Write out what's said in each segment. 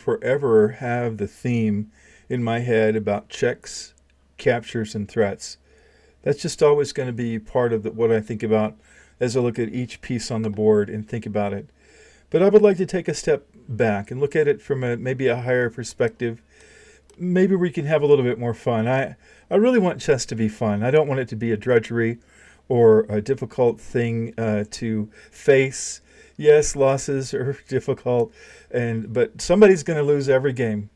forever have the theme in my head about checks, captures, and threats. That's just always going to be part of what I think about as I look at each piece on the board and think about it. But I would like to take a step back and look at it from maybe a higher perspective. Maybe we can have a little bit more fun. I really want chess to be fun. I don't want it to be a drudgery or a difficult thing to face. Yes, losses are difficult, but somebody's going to lose every game,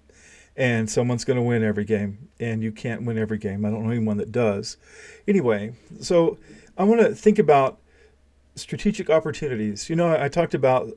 and someone's going to win every game, and you can't win every game. I don't know anyone that does. Anyway, so I want to think about strategic opportunities. I talked about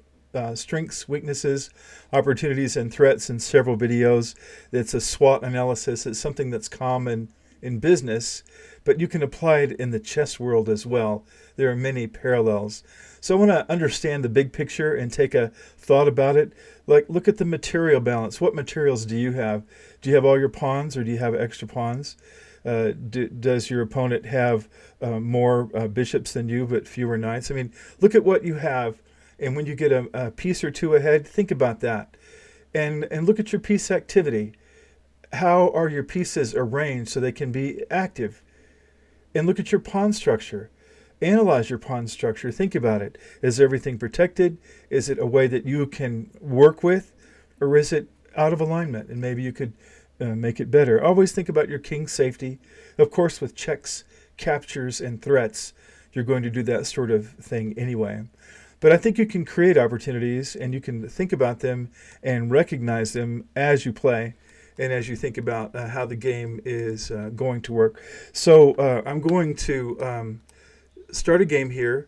strengths, weaknesses, opportunities, and threats in several videos. It's a SWOT analysis. It's something that's common in business, but you can apply it in the chess world as well. There are many parallels. So I want to understand the big picture and take a thought about it. Like, look at the material balance. What materials do you have? Do you have all your pawns, or do you have extra pawns? Does your opponent have more bishops than you but fewer knights? I mean, look at what you have, and when you get a piece or two ahead, think about that. And look at your piece activity. How are your pieces arranged so they can be active? And look at your pawn structure. Analyze your pawn structure. Think about it. Is everything protected? Is it a way that you can work with? Or is it out of alignment? And maybe you could make it better. Always think about your king's safety. Of course, with checks, captures, and threats, you're going to do that sort of thing anyway. But I think you can create opportunities, and you can think about them and recognize them as you play and as you think about how the game is going to work. So I'm going to start a game here.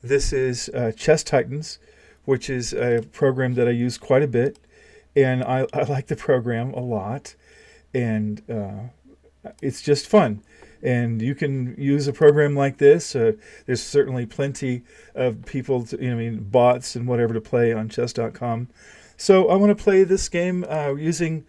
This is Chess Titans, which is a program that I use quite a bit, and I like the program a lot, and it's just fun. And you can use a program like this. There's certainly plenty of people, bots and whatever to play on chess.com. So I want to play this game using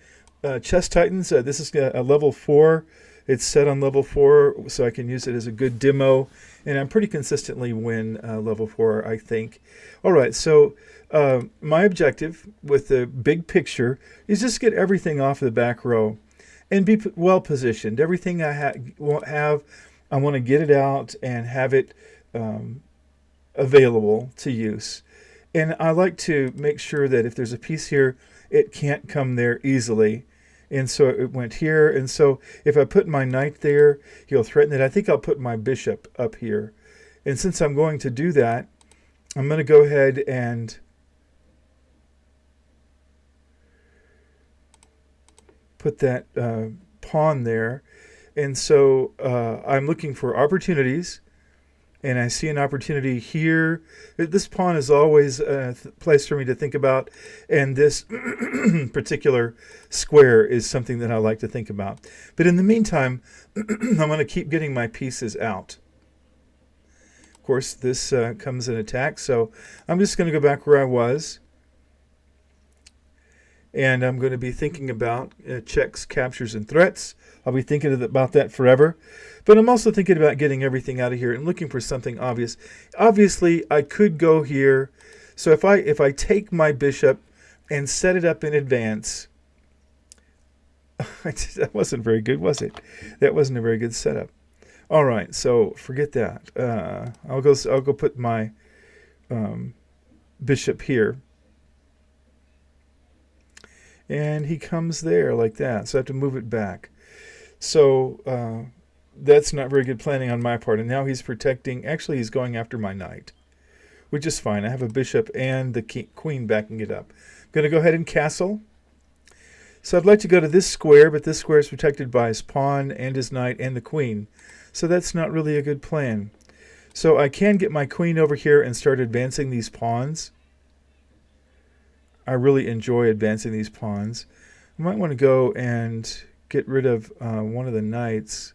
Chess Titans. This is a level 4. It's set on level 4, so I can use it as a good demo. And I'm pretty consistently win level 4, I think. All right, so my objective with the big picture is just get everything off the back row and be well positioned. Everything I have, I want to get it out and have it available to use. And I like to make sure that if there's a piece here, it can't come there easily. And so it went here. And so if I put my knight there, he'll threaten it. I think I'll put my bishop up here. And since I'm going to do that, I'm going to go ahead and put that pawn there. And so I'm looking for opportunities. And I see an opportunity here. This pawn is always a place for me to think about. And this particular square is something that I like to think about. But in the meantime, I'm going to keep getting my pieces out. Of course, this comes in attack. So I'm just going to go back where I was. And I'm going to be thinking about checks, captures, and threats. I'll be thinking about that forever. But I'm also thinking about getting everything out of here and looking for something obvious. Obviously, I could go here. So if I take my bishop and set it up in advance, that wasn't very good, was it? That wasn't a very good setup. All right, so forget that. I'll go put my bishop here. And he comes there like that. So I have to move it back. So that's not very good planning on my part. And now he's protecting. Actually, he's going after my knight, which is fine. I have a bishop and the queen backing it up. I'm going to go ahead and castle. So I'd like to go to this square, but this square is protected by his pawn and his knight and the queen. So that's not really a good plan. So I can get my queen over here and start advancing these pawns. I really enjoy advancing these pawns. I might want to go and get rid of one of the knights.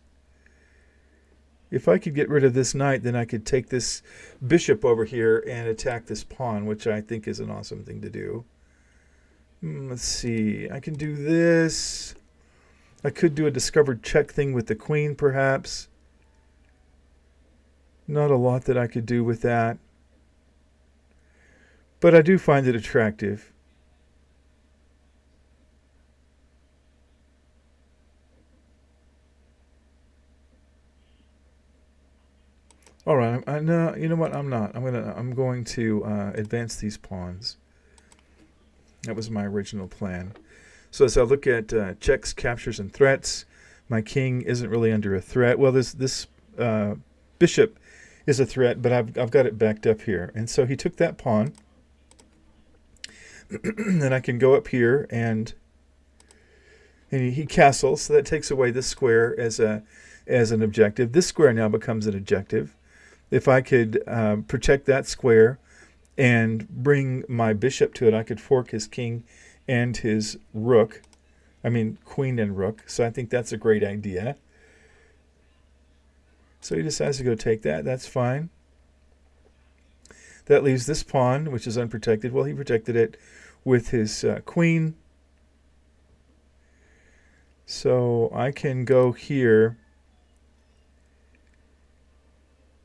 If I could get rid of this knight, then I could take this bishop over here and attack this pawn, which I think is an awesome thing to do. Let's see. I can do this. I could do a discovered check thing with the queen, perhaps. Not a lot that I could do with that. But I do find it attractive. All right. No, you know what? I'm not. I'm going to advance these pawns. That was my original plan. So as I look at checks, captures, and threats, my king isn't really under a threat. Well, this bishop is a threat, but I've got it backed up here. And so he took that pawn. Then I can go up here and he castles, so that takes away this square as an objective. This square now becomes an objective. If I could protect that square and bring my bishop to it, I could fork his king and his rook. I mean, queen and rook. So I think that's a great idea. So he decides to go take that. That's fine. That leaves this pawn, which is unprotected. Well, he protected it with his queen. So I can go here.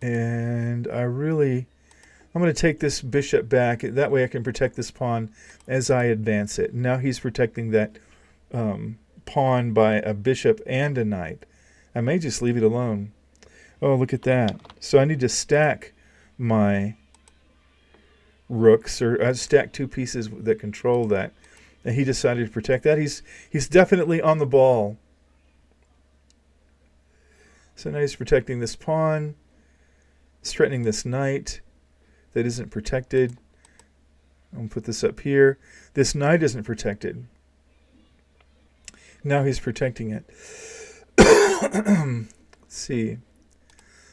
And I'm going to take this bishop back. That way I can protect this pawn as I advance it. Now he's protecting that pawn by a bishop and a knight. I may just leave it alone. Oh, look at that. So I need to stack my rooks, or stack two pieces that control that. And he decided to protect that. He's definitely on the ball. So now he's protecting this pawn. He's threatening this knight that isn't protected. I'm going to put this up here. This knight isn't protected. Now he's protecting it. Let's see.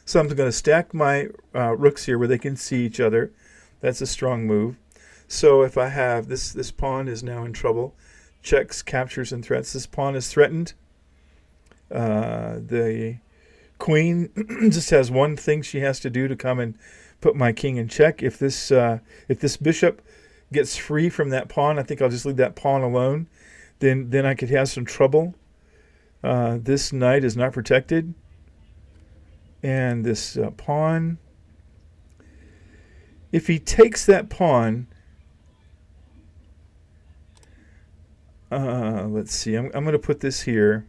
So I'm going to stack my rooks here where they can see each other. That's a strong move. So if I have this pawn is now in trouble. Checks, captures, and threats. This pawn is threatened. The queen just has one thing she has to do to come and put my king in check. If this bishop gets free from that pawn, I think I'll just leave that pawn alone. Then I could have some trouble. This knight is not protected. And this pawn, if he takes that pawn, let's see, I'm going to put this here.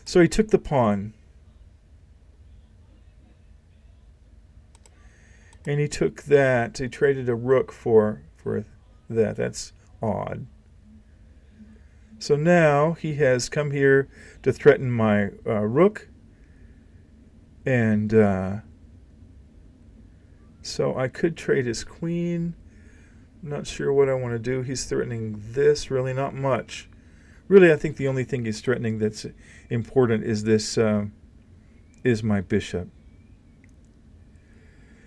So he took the pawn. And he took that. He traded a rook for that. That's odd. So now he has come here to threaten my rook. And so I could trade his queen. I'm not sure what I want to do. He's threatening this. Really not much. Really, I think the only thing he's threatening that's important is this, is my bishop.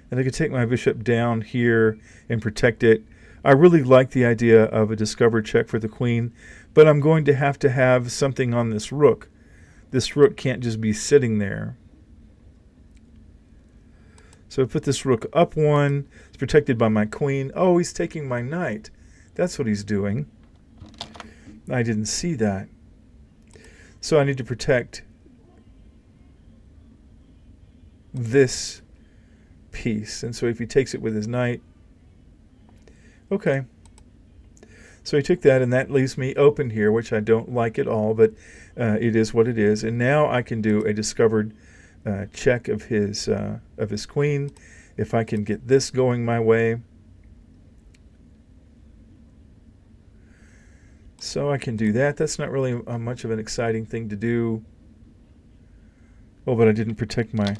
And I could take my bishop down here and protect it. I really like the idea of a discovered check for the queen, but I'm going to have something on this rook. This rook can't just be sitting there. So I put this rook up one. It's protected by my queen. Oh, he's taking my knight. That's what he's doing. I didn't see that. So I need to protect this piece. And so if he takes it with his knight, okay. So he took that, and that leaves me open here, which I don't like at all, but it is what it is. And now I can do a discovered check of his queen. If I can get this going my way. So I can do that. That's not really much of an exciting thing to do. Oh, but I didn't protect my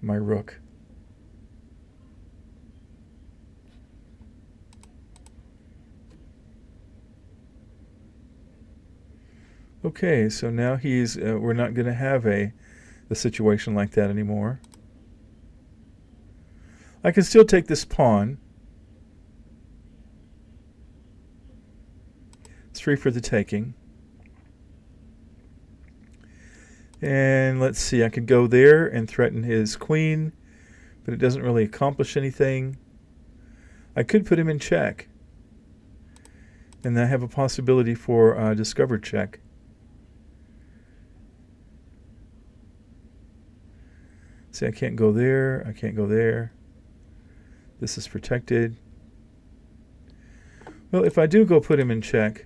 my rook. Okay, so now we're not going to have a situation like that anymore. I can still take this pawn. It's free for the taking. And let's see, I could go there and threaten his queen, but it doesn't really accomplish anything. I could put him in check. And I have a possibility for a discovered check. See, I can't go there. I can't go there. This is protected. Well, if I do go put him in check,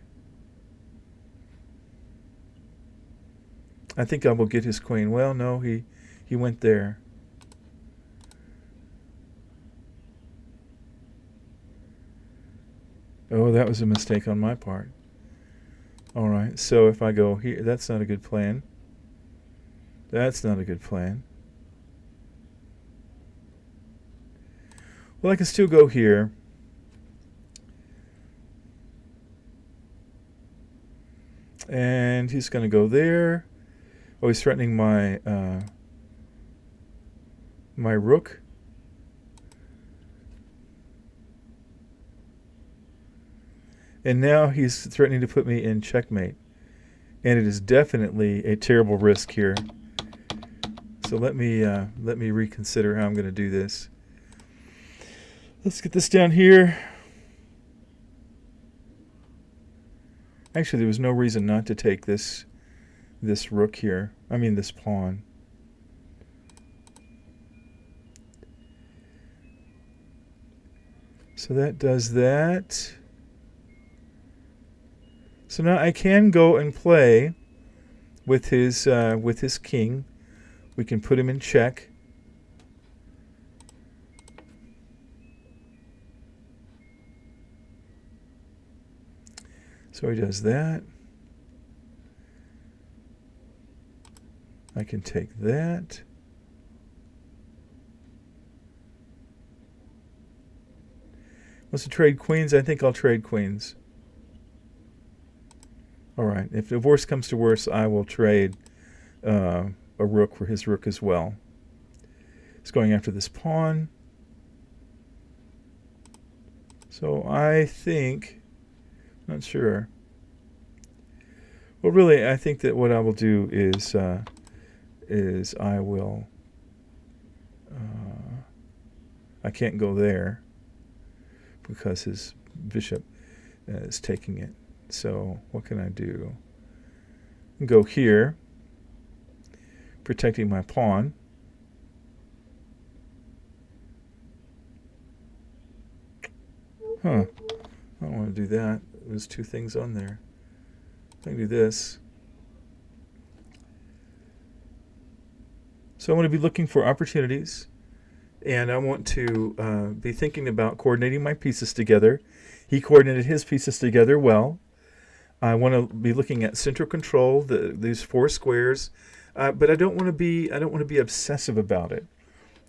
I think I will get his queen. Well, no, he went there. Oh, that was a mistake on my part. All right, so if I go here, that's not a good plan. That's not a good plan. Well, I can still go here. And he's going to go there. Oh, he's threatening my my rook. And now he's threatening to put me in checkmate. And it is definitely a terrible risk here. So let me reconsider how I'm going to do this. Let's get this down here. Actually, there was no reason not to take this rook here. I mean, this pawn. So that does that. So now I can go and play with his king. We can put him in check. So he does that. I can take that. Wants to trade queens? I think I'll trade queens. All right. If the worst comes to worst, I will trade a rook for his rook as well. It's going after this pawn. So I think, not sure. Well, really, I think that what I will do is I will. I can't go there because his bishop is taking it. So what can I do? Go here, protecting my pawn. Huh. I don't want to do that. There's two things on there. I can do this. So I want to be looking for opportunities, and I want to be thinking about coordinating my pieces together. He coordinated his pieces together well. I want to be looking at central control, these four squares, but I don't want to be obsessive about it.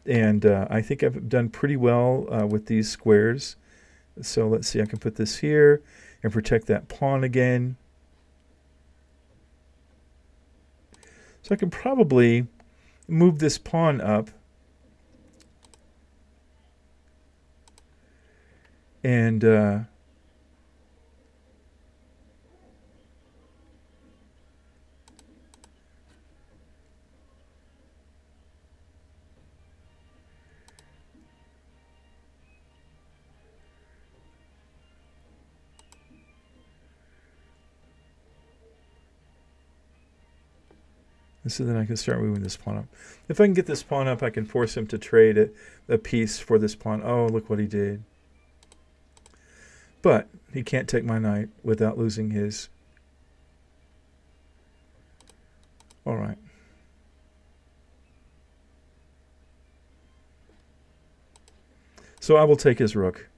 And I think I've done pretty well with these squares. So let's see, I can put this here and protect that pawn again. So I can probably move this pawn up and so then I can start moving this pawn up. If I can get this pawn up, I can force him to trade a piece for this pawn. Oh, look what he did. But he can't take my knight without losing his. All right. So I will take his rook.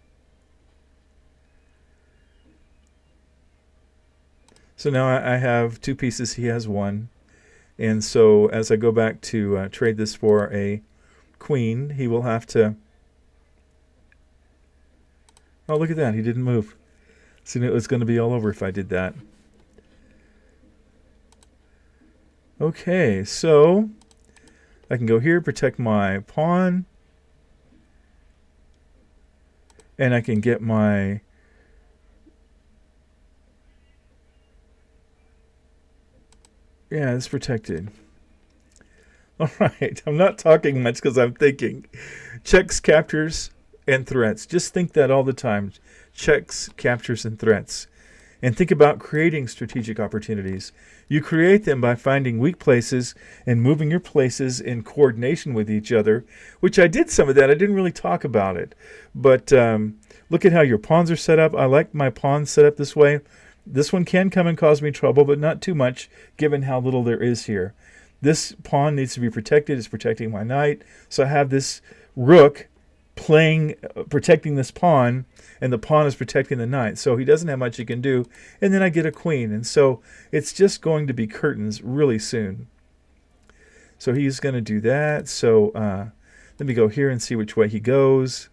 So now I have two pieces. He has one. And so as I go back to trade this for a queen, he will have to... Oh, look at that. He didn't move. So it was going to be all over if I did that. Okay, so I can go here, protect my pawn. And I can get my... Yeah, it's protected. All right. I'm not talking much because I'm thinking. Checks, captures, and threats. Just think that all the time. Checks, captures, and threats. And think about creating strategic opportunities. You create them by finding weak places and moving your places in coordination with each other, which I did some of that. I didn't really talk about it. But look at how your pawns are set up. I like my pawns set up this way. This one can come and cause me trouble, but not too much given how little there is here. This pawn needs to be protected. It's protecting my knight. So I have this rook protecting this pawn, and the pawn is protecting the knight. So he doesn't have much he can do. And then I get a queen. And so it's just going to be curtains really soon. So he's going to do that. So let me go here and see which way he goes.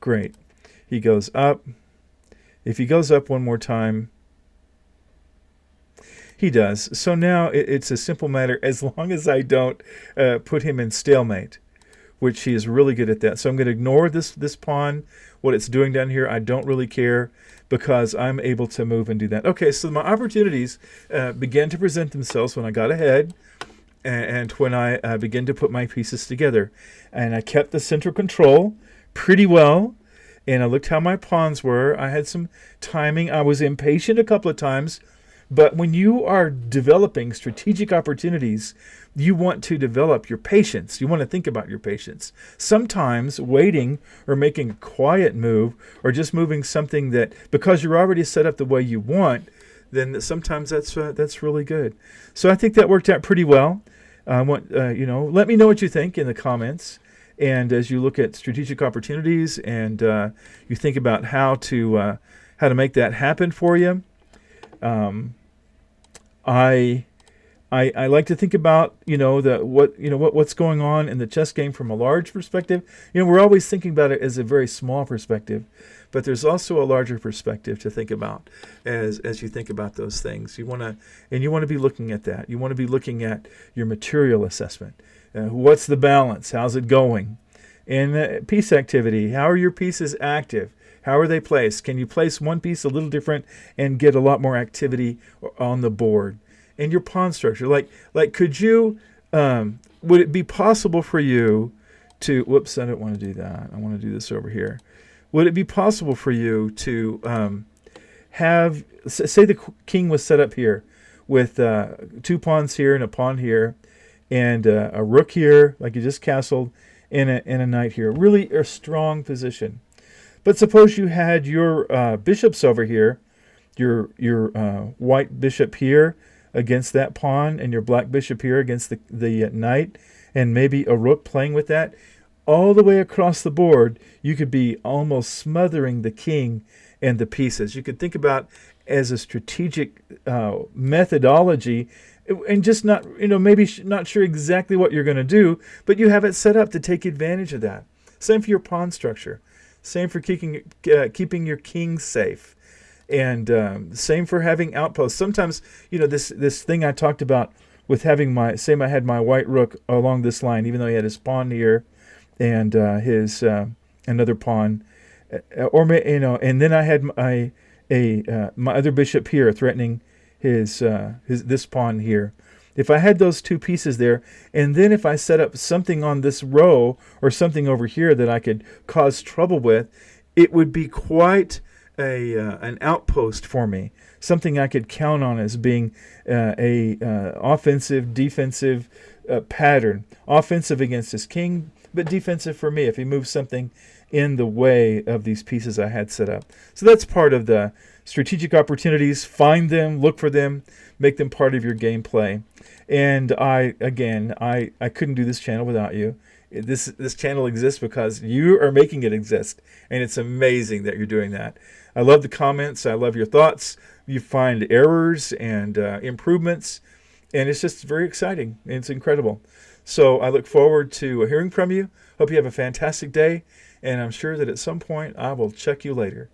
Great. He goes up. If he goes up one more time, he does. So now it's a simple matter, as long as I don't put him in stalemate, which he is really good at that. So I'm going to ignore this pawn, what it's doing down here. I don't really care because I'm able to move and do that. Okay, so my opportunities began to present themselves when I got ahead and when I began to put my pieces together. And I kept the central control pretty well. And I looked how my pawns were. I had some timing. I was impatient a couple of times. But when you are developing strategic opportunities, you want to develop your patience. You want to think about your patience. Sometimes waiting or making a quiet move or just moving something that, because you're already set up the way you want, then sometimes that's really good. So I think that worked out pretty well. Let me know what you think in the comments. And as you look at strategic opportunities and you think about how to make that happen for you, I like to think about what's going on in the chess game from a large perspective. We're always thinking about it as a very small perspective, but there's also a larger perspective to think about as you think about those things. You want to be looking at that. You want to be looking at your material assessment. What's the balance? How's it going? And piece activity. How are your pieces active? How are they placed? Can you place one piece a little different and get a lot more activity on the board? And your pawn structure. Like could you, would it be possible for you to, whoops, I don't want to do that. I want to do this over here. Would it be possible for you to have, say the king was set up here with 2 pawns here and a pawn here and a rook here, like you just castled, and a knight here. Really a strong position. But suppose you had your bishops over here, your white bishop here against that pawn, and your black bishop here against the knight, and maybe a rook playing with that. All the way across the board, you could be almost smothering the king and the pieces. You could think about as a strategic methodology, and just not, maybe not sure exactly what you're going to do, but you have it set up to take advantage of that. Same for your pawn structure. Same for keeping your king safe. And same for having outposts. Sometimes, this thing I talked about with having I had my white rook along this line, even though he had his pawn here and his another pawn, and then I had my other bishop here threatening his this pawn here. If I had those 2 pieces there, and then if I set up something on this row or something over here that I could cause trouble with, it would be quite an outpost for me. Something I could count on as being a offensive, defensive pattern. Offensive against his king, but defensive for me if he moves something in the way of these pieces I had set up. So that's part of the strategic opportunities. Find them, look for them, make them part of your gameplay. And I couldn't do this channel without you. This channel exists because you are making it exist, and it's amazing that you're doing that. I love the comments. I love your thoughts. You find errors and improvements, and it's just very exciting. It's incredible. So I look forward to hearing from you. Hope you have a fantastic day, and I'm sure that at some point I will check you later.